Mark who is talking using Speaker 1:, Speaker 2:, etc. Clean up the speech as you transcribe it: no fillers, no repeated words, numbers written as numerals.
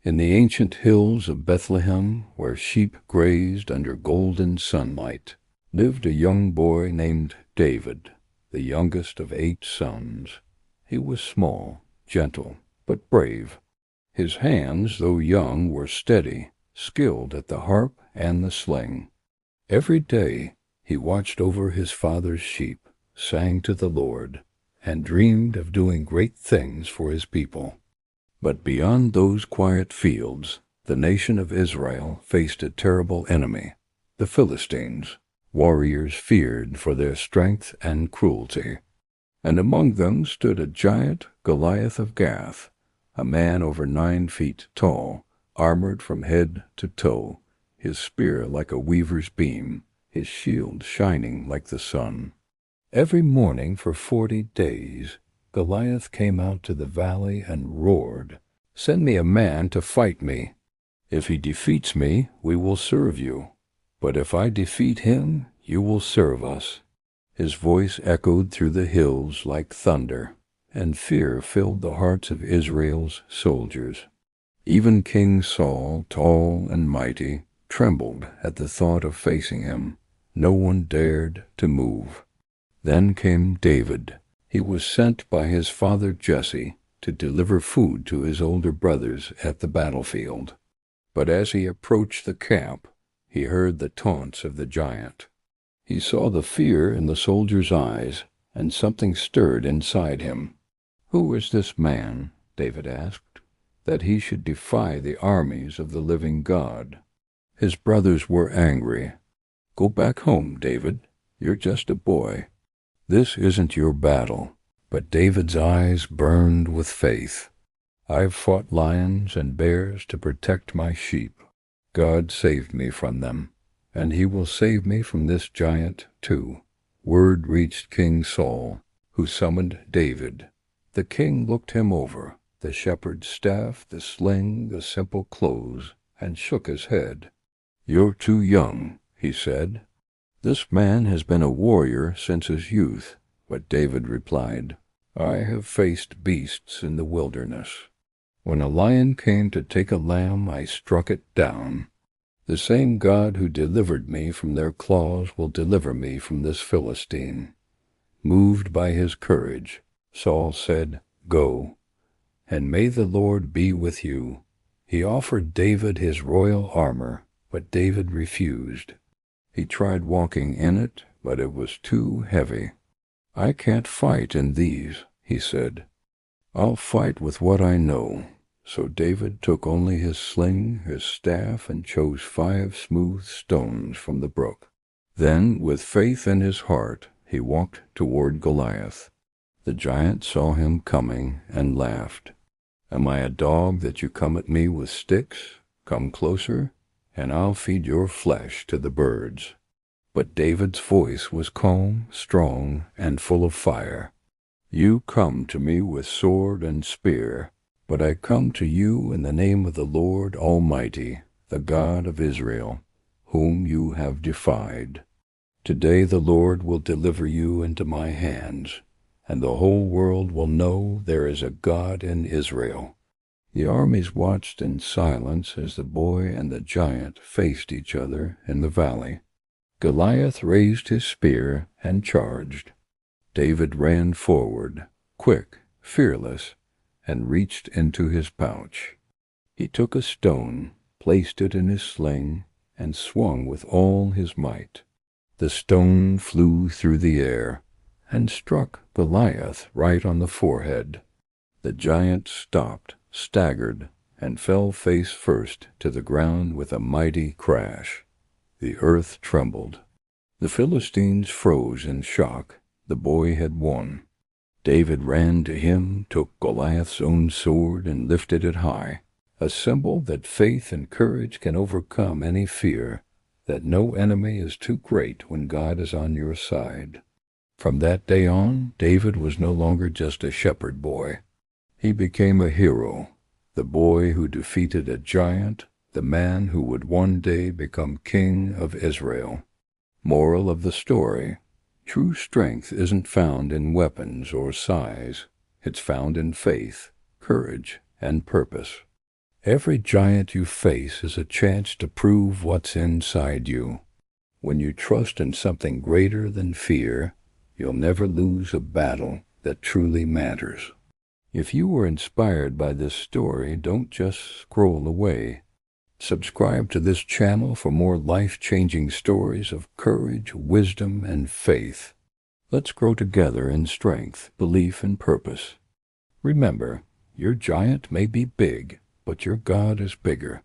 Speaker 1: In the ancient hills of Bethlehem, where sheep grazed under golden sunlight, lived a young boy named David, the youngest of 8 sons. He was small, gentle, but brave. His hands, though young, were steady, skilled at the harp and the sling. Every day he watched over his father's sheep, sang to the Lord, and dreamed of doing great things for his people. But beyond those quiet fields, the nation of Israel faced a terrible enemy, the Philistines, warriors feared for their strength and cruelty. And among them stood a giant, Goliath of Gath, a man over 9 feet tall, armored from head to toe, his spear like a weaver's beam, his shield shining like the sun. Every morning for 40 days, Goliath came out to the valley and roared, "Send me a man to fight me. If he defeats me, we will serve you. But if I defeat him, you will serve us." His voice echoed through the hills like thunder, and fear filled the hearts of Israel's soldiers. Even King Saul, tall and mighty, trembled at the thought of facing him. No one dared to move. Then came David. He was sent by his father Jesse to deliver food to his older brothers at the battlefield. But as he approached the camp, he heard the taunts of the giant. He saw the fear in the soldier's eyes, and something stirred inside him. "Who is this man," David asked, "that he should defy the armies of the living God?" His brothers were angry. "Go back home, David. You're just a boy. This isn't your battle." But David's eyes burned with faith. "I've fought lions and bears to protect my sheep. God saved me from them, and he will save me from this giant too." Word reached King Saul, who summoned David. The king looked him over, the shepherd's staff, the sling, the simple clothes, and shook his head. "You're too young," he said. "This man has been a warrior since his youth." But David replied, "I have faced beasts in the wilderness. When a lion came to take a lamb, I struck it down. The same God who delivered me from their claws will deliver me from this Philistine." Moved by his courage, Saul said, "Go, and may the Lord be with you." He offered David his royal armor, but David refused. He tried walking in it, but it was too heavy. "I can't fight in these," he said. "I'll fight with what I know." So David took only his sling, his staff, and chose 5 smooth stones from the brook. Then, with faith in his heart, he walked toward Goliath. The giant saw him coming and laughed. "Am I a dog that you come at me with sticks? Come closer, and I'll feed your flesh to the birds." But David's voice was calm, strong, and full of fire. "You come to me with sword and spear, but I come to you in the name of the Lord Almighty, the God of Israel, whom you have defied. Today the Lord will deliver you into my hands, and the whole world will know there is a God in Israel." The armies watched in silence as the boy and the giant faced each other in the valley. Goliath raised his spear and charged. David ran forward, quick, fearless, and reached into his pouch. He took a stone, placed it in his sling, and swung with all his might. The stone flew through the air and struck Goliath right on the forehead. The giant stopped, staggered, and fell face first to the ground with a mighty crash. The earth trembled. The Philistines froze in shock. The boy had won. David ran to him, took Goliath's own sword, and lifted it high, a symbol that faith and courage can overcome any fear, that no enemy is too great when God is on your side. From that day on, David was no longer just a shepherd boy. He became a hero, the boy who defeated a giant, the man who would one day become king of Israel. Moral of the story: true strength isn't found in weapons or size. It's found in faith, courage, and purpose. Every giant you face is a chance to prove what's inside you. When you trust in something greater than fear, you'll never lose a battle that truly matters. If you were inspired by this story, don't just scroll away. Subscribe to this channel for more life-changing stories of courage, wisdom, and faith. Let's grow together in strength, belief, and purpose. Remember, your giant may be big, but your God is bigger.